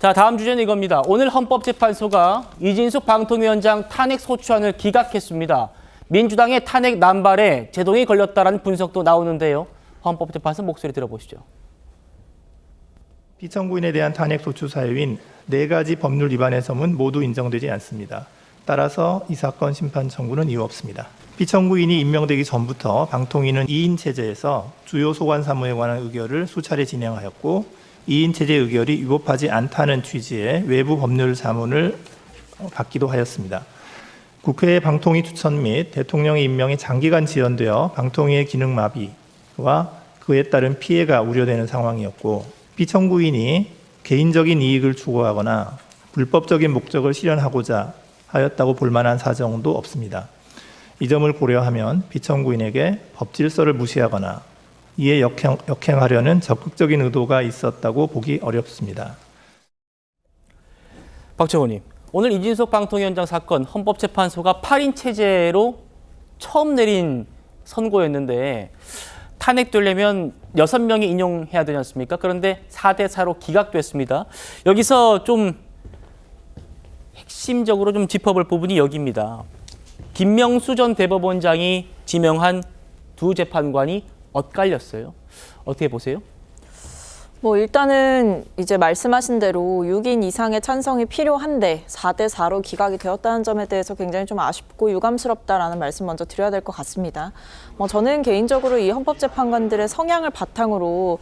자, 다음 주제는 이겁니다. 오늘 헌법재판소가 이진숙 방통위원장 탄핵 소추안을 기각했습니다. 민주당의 탄핵 남발에 제동이 걸렸다라는 분석도 나오는데요. 헌법재판소 목소리 들어보시죠. 피청구인에 대한 탄핵 소추 사유인 4가지 법률 위반의 성은 모두 인정되지 않습니다. 따라서 이 사건 심판 청구는 이유 없습니다. 피청구인이 임명되기 전부터 방통위는 2인 체제에서 주요 소관 사무에 관한 의결을 수차례 진행하였고 2인 체제 의결이 위법하지 않다는 취지의 외부 법률 자문을 받기도 하였습니다. 국회의 방통위 추천 및 대통령의 임명이 장기간 지연되어 방통위의 기능 마비와 그에 따른 피해가 우려되는 상황이었고 피청구인이 개인적인 이익을 추구하거나 불법적인 목적을 실현하고자 하였다고 볼 만한 사정도 없습니다. 이 점을 고려하면 피청구인에게 법질서를 무시하거나 이에 역행하려는 적극적인 의도가 있었다고 보기 어렵습니다. 박정호님, 오늘 이진숙 방통위원장 사건 헌법재판소가 8인 체제로 처음 내린 선고였는데 탄핵되려면 6명이 인용해야 되지 않습니까? 그런데 4대4로 기각됐습니다. 여기서 좀 핵심적으로 좀 짚어볼 부분이 여기입니다. 김명수 전 대법원장이 지명한 두 재판관이 엇갈렸어요. 어떻게 보세요? 일단은 이제 말씀하신 대로 6인 이상의 찬성이 필요한데 4대4로 기각이 되었다는 점에 대해서 굉장히 좀 아쉽고 유감스럽다라는 말씀 먼저 드려야 될 것 같습니다. 저는 개인적으로 이 헌법재판관들의 성향을 바탕으로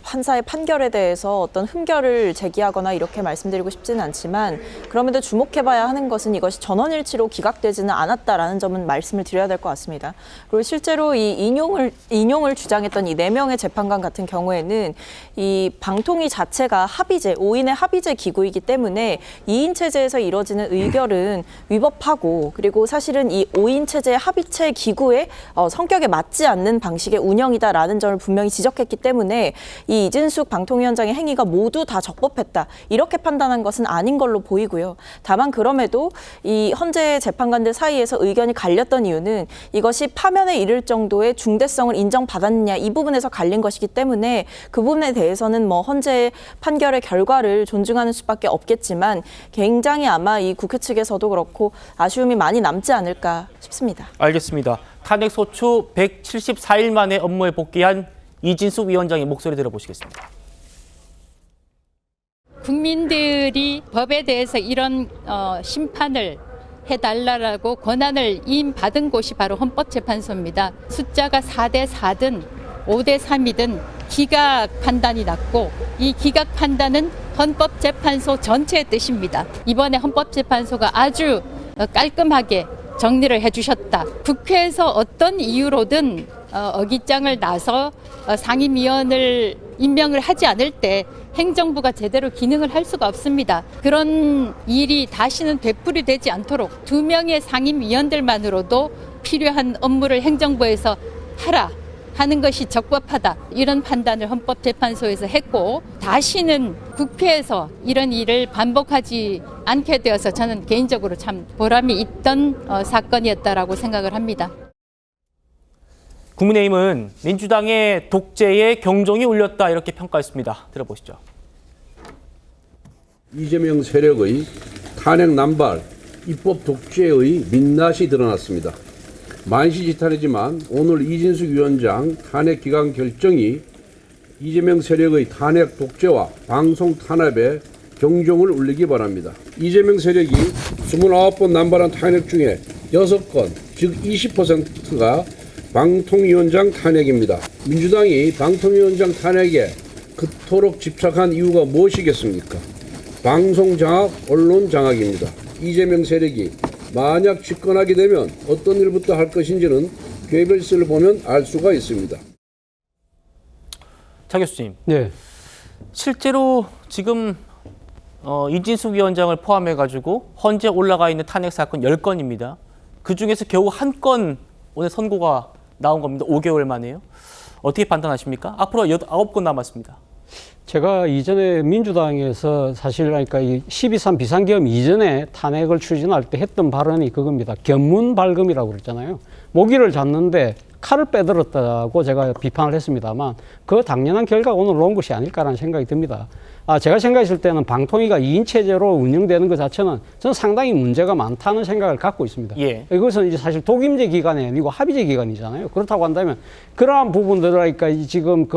판사의 판결에 대해서 어떤 흠결을 제기하거나 이렇게 말씀드리고 싶지는 않지만 그럼에도 주목해봐야 하는 것은 이것이 전원일치로 기각되지는 않았다라는 점은 말씀을 드려야 될 것 같습니다. 그리고 실제로 이 인용을 주장했던 이 4명의 재판관 같은 경우에는 이 방통위 자체가 합의제, 5인의 합의제 기구이기 때문에 2인 체제에서 이뤄지는 의결은 위법하고 그리고 사실은 이 5인 체제의 합의체 기구의 성격에 맞지 않는 방식의 운영이다라는 점을 분명히 지적했기 때문에 이 이진숙 방통위원장의 행위가 모두 다 적법했다. 이렇게 판단한 것은 아닌 걸로 보이고요. 다만 그럼에도 이 헌재 재판관들 사이에서 의견이 갈렸던 이유는 이것이 파면에 이를 정도의 중대성을 인정받았느냐 이 부분에서 갈린 것이기 때문에 그 부분에 대해서는 헌재 판결의 결과를 존중하는 수밖에 없겠지만 굉장히 아마 이 국회 측에서도 그렇고 아쉬움이 많이 남지 않을까 싶습니다. 알겠습니다. 탄핵 소추 174일 만에 업무에 복귀한 이진숙 위원장의 목소리 들어보시겠습니다. 국민들이 법에 대해서 이런 심판을 해달라고 권한을 이임받은 곳이 바로 헌법재판소입니다. 숫자가 4대4든 5대3이든 기각 판단이 났고 이 기각 판단은 헌법재판소 전체의 뜻입니다. 이번에 헌법재판소가 아주 깔끔하게 정리를 해주셨다. 국회에서 어떤 이유로든 어깃장을 나서 상임위원을 임명을 하지 않을 때 행정부가 제대로 기능을 할 수가 없습니다. 그런 일이 다시는 되풀이되지 않도록 2명의 상임위원들만으로도 필요한 업무를 행정부에서 하라 하는 것이 적법하다. 이런 판단을 헌법재판소에서 했고 다시는 국회에서 이런 일을 반복하지 않게 되어서 저는 개인적으로 참 보람이 있던 사건이었다라고 생각을 합니다. 국민의힘은 민주당의 독재에 경종이 울렸다 이렇게 평가했습니다. 들어보시죠. 이재명 세력의 탄핵 남발, 입법 독재의 민낯이 드러났습니다. 만시지탄이지만 오늘 이진숙 위원장 탄핵 기각 결정이 이재명 세력의 탄핵 독재와 방송 탄압에 경종을 울리기 바랍니다. 이재명 세력이 29번 남발한 탄핵 중에 6건, 즉 20%가 방통위원장 탄핵입니다. 민주당이 방통위원장 탄핵에 그토록 집착한 이유가 무엇이겠습니까? 방송 장악, 언론 장악입니다. 이재명 세력이 만약 집권하게 되면 어떤 일부터 할 것인지는 괴벨스를 보면 알 수가 있습니다. 차 교수님, 네. 실제로 지금 이진숙 위원장을 포함해가지고 현재 올라가 있는 탄핵 사건 10건입니다. 그중에서 겨우 한 건 오늘 선고가 나온 겁니다. 5개월 만에요. 어떻게 판단하십니까? 앞으로 9건 남았습니다. 제가 이전에 민주당에서 사실 그러니까 이 12.3 비상계엄 이전에 탄핵을 추진할 때 했던 발언이 그겁니다. 견문 발금이라고 그랬잖아요. 모기를 잡는데 칼을 빼들었다고 제가 비판을 했습니다만 그 당연한 결과가 오늘 나온 것이 아닐까라는 생각이 듭니다. 제가 생각했을 때는 방통위가 2인 체제로 운영되는 것 자체는 저는 상당히 문제가 많다는 생각을 갖고 있습니다. 예. 이것은 이제 사실 독임제 기관이 아니고 합의제 기관이잖아요. 그렇다고 한다면 그러한 부분들을 그러니까 지금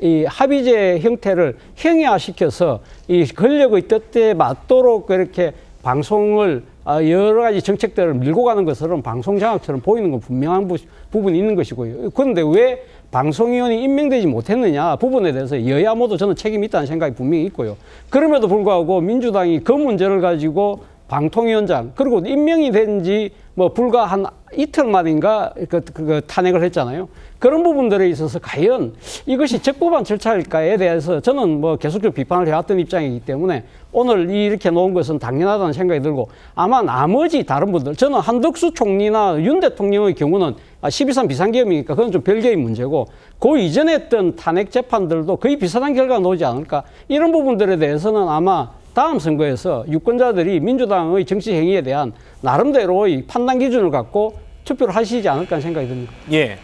이 합의제 형태를 형이화시켜서 이 권력의 뜻에 맞도록 그렇게 방송을 여러 가지 정책들을 밀고 가는 것처럼 방송장악처럼 보이는 건 분명한 부분이 있는 것이고요. 그런데 왜 방송위원이 임명되지 못했느냐 부분에 대해서 여야 모두 저는 책임이 있다는 생각이 분명히 있고요. 그럼에도 불구하고 민주당이 그 문제를 가지고 방통위원장 그리고 임명이 된 지 뭐 불과 한 이틀 만인가 그 탄핵을 했잖아요. 그런 부분들에 있어서 과연 이것이 적법한 절차일까에 대해서 저는 뭐 계속적으로 비판을 해왔던 입장이기 때문에 오늘 이렇게 놓은 것은 당연하다는 생각이 들고 아마 나머지 다른 분들 저는 한덕수 총리나 윤 대통령의 경우는 12.3 비상계엄이니까 그건 좀 별개의 문제고 그 이전에 했던 탄핵 재판들도 거의 비슷한 결과가 나오지 않을까 이런 부분들에 대해서는 아마 다음 선거에서 유권자들이 민주당의 정치 행위에 대한 나름대로의 판단 기준을 갖고 투표를 하시지 않을까 하는 생각이 듭니다. 예.